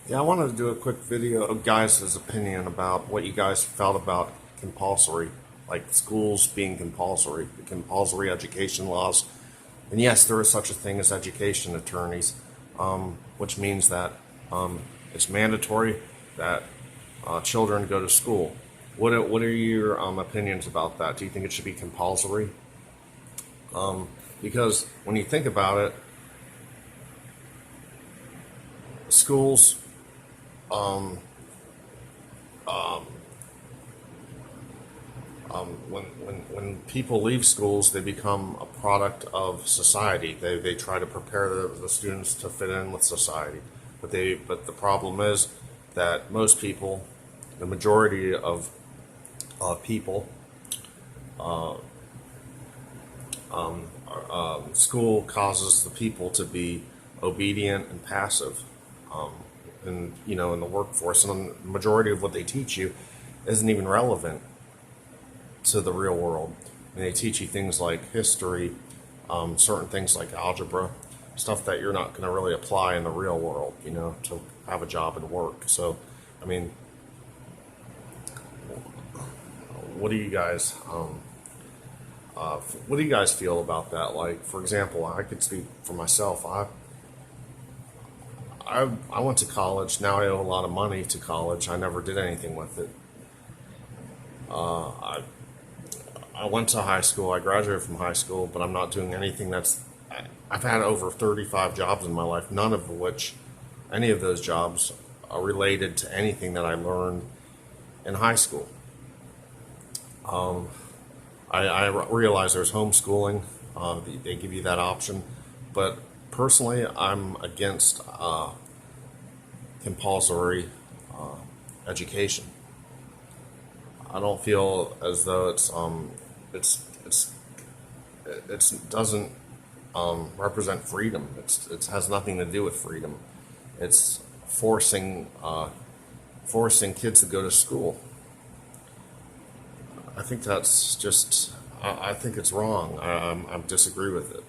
Yeah, I wanted to do a quick video of guys' opinion about what you guys felt about compulsory, like schools being compulsory, the compulsory education laws. And yes, there is such a thing as education attorneys, which means that it's mandatory that children go to school. What are your opinions about that? Do you think it should be compulsory? Because when you think about it, schools when people leave schools, they become a product of society. They try to prepare the students to fit in with society, but the problem is that most people, the majority of people, school causes the people to be obedient and passive, and in the workforce, and the majority of what they teach you isn't even relevant to the real world. And they teach you things like history, certain things like algebra, stuff that you're not going to really apply in the real world, to have a job and work. So, I mean, what do you guys, what do you guys feel about that? Like, for example, I could speak for myself. I went to college. Now I owe a lot of money to college. I never did anything with it. I went to high school. I graduated from high school, but I'm not doing anything I've had over 35 jobs in my life, none of which, any of those jobs, are related to anything that I learned in high school. I realize there's homeschooling. They give you that option. But personally, I'm against compulsory education. I don't feel as though it's it doesn't represent freedom. It has nothing to do with freedom. It's forcing kids to go to school. I think that's just. I think it's wrong. I disagree with it.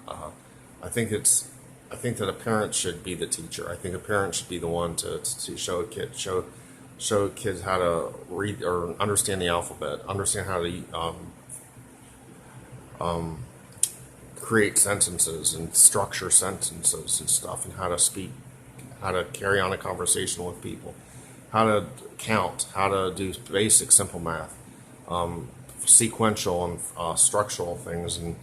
I think that a parent should be the teacher. I think a parent should be the one to show kids how to read or understand the alphabet, understand how to create sentences and structure sentences and stuff, and how to speak, how to carry on a conversation with people, how to count, how to do basic simple math, sequential and structural things, and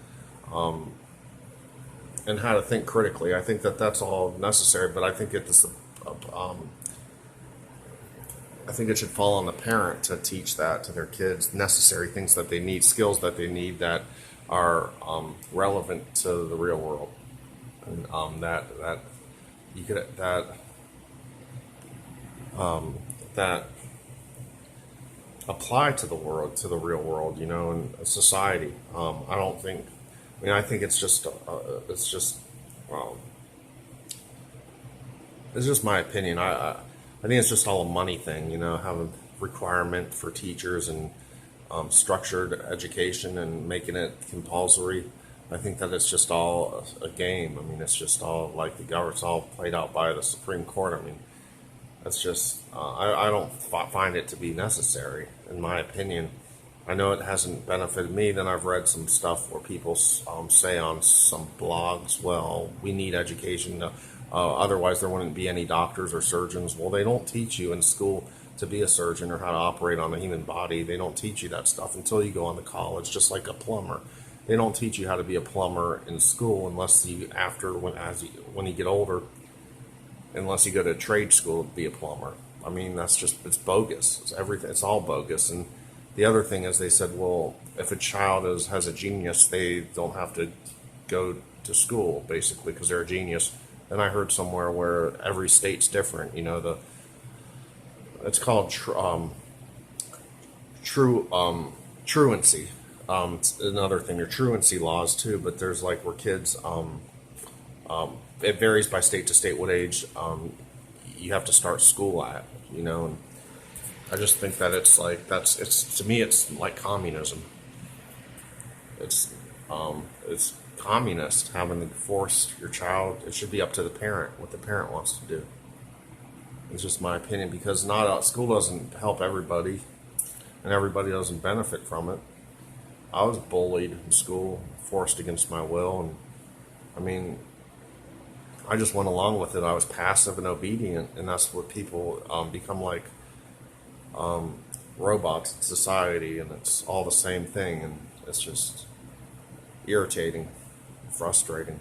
how to think critically. I think that that's all necessary, but I think it should fall on the parent to teach that to their kids, necessary things that they need, skills that they need that are relevant to the real world, and that you could that apply to the world, to the real world, and society. I don't think. I mean, I think um, it's just my opinion. I think it's just all a money thing, have a requirement for teachers and structured education and making it compulsory. I think that it's just all a game. I mean, it's just all like the government's all played out by the Supreme Court. I mean, that's just, I don't find it to be necessary, in my opinion. I know it hasn't benefited me. Then I've read some stuff where people say on some blogs, well, we need education. Otherwise, there wouldn't be any doctors or surgeons. Well, they don't teach you in school to be a surgeon or how to operate on the human body. They don't teach you that stuff until you go on to college, just like a plumber. They don't teach you how to be a plumber in school unless when you get older, unless you go to trade school to be a plumber. I mean, it's bogus. It's everything. It's all bogus. And the other thing is, they said, well, if a child has a genius, they don't have to go to school, basically, because they're a genius. Then I heard somewhere where every state's different. It's called truancy. It's another thing. There are truancy laws too, but there's like where kids. It varies by state to state what age you have to start school at. And I just think that it's to me it's like communism. It's communist having to force your child. It should be up to the parent what the parent wants to do. It's just my opinion, because not school doesn't help everybody, and everybody doesn't benefit from it. I was bullied in school, forced against my will, and I mean, I just went along with it. I was passive and obedient, and that's what people become like, robots in society, and it's all the same thing, and it's just irritating, frustrating.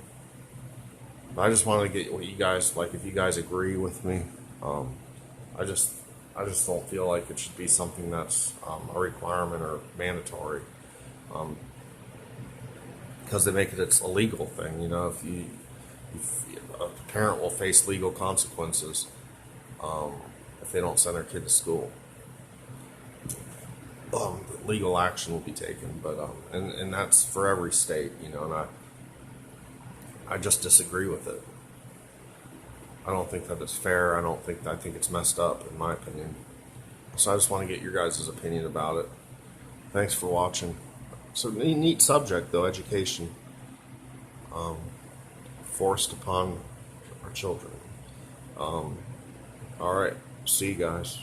But I just wanted to get what you guys like. If you guys agree with me, I just don't feel like it should be something that's a requirement or mandatory, because they make it's a legal thing. You know, if a parent will face legal consequences if they don't send their kid to school. Legal action will be taken, but and that's for every state, you know, and I just disagree with it. I don't think that it's fair. I think it's messed up, in my opinion. So I just want to get your guys' opinion about it. Thanks for watching. So neat subject though, education, forced upon our children. All right, see you guys.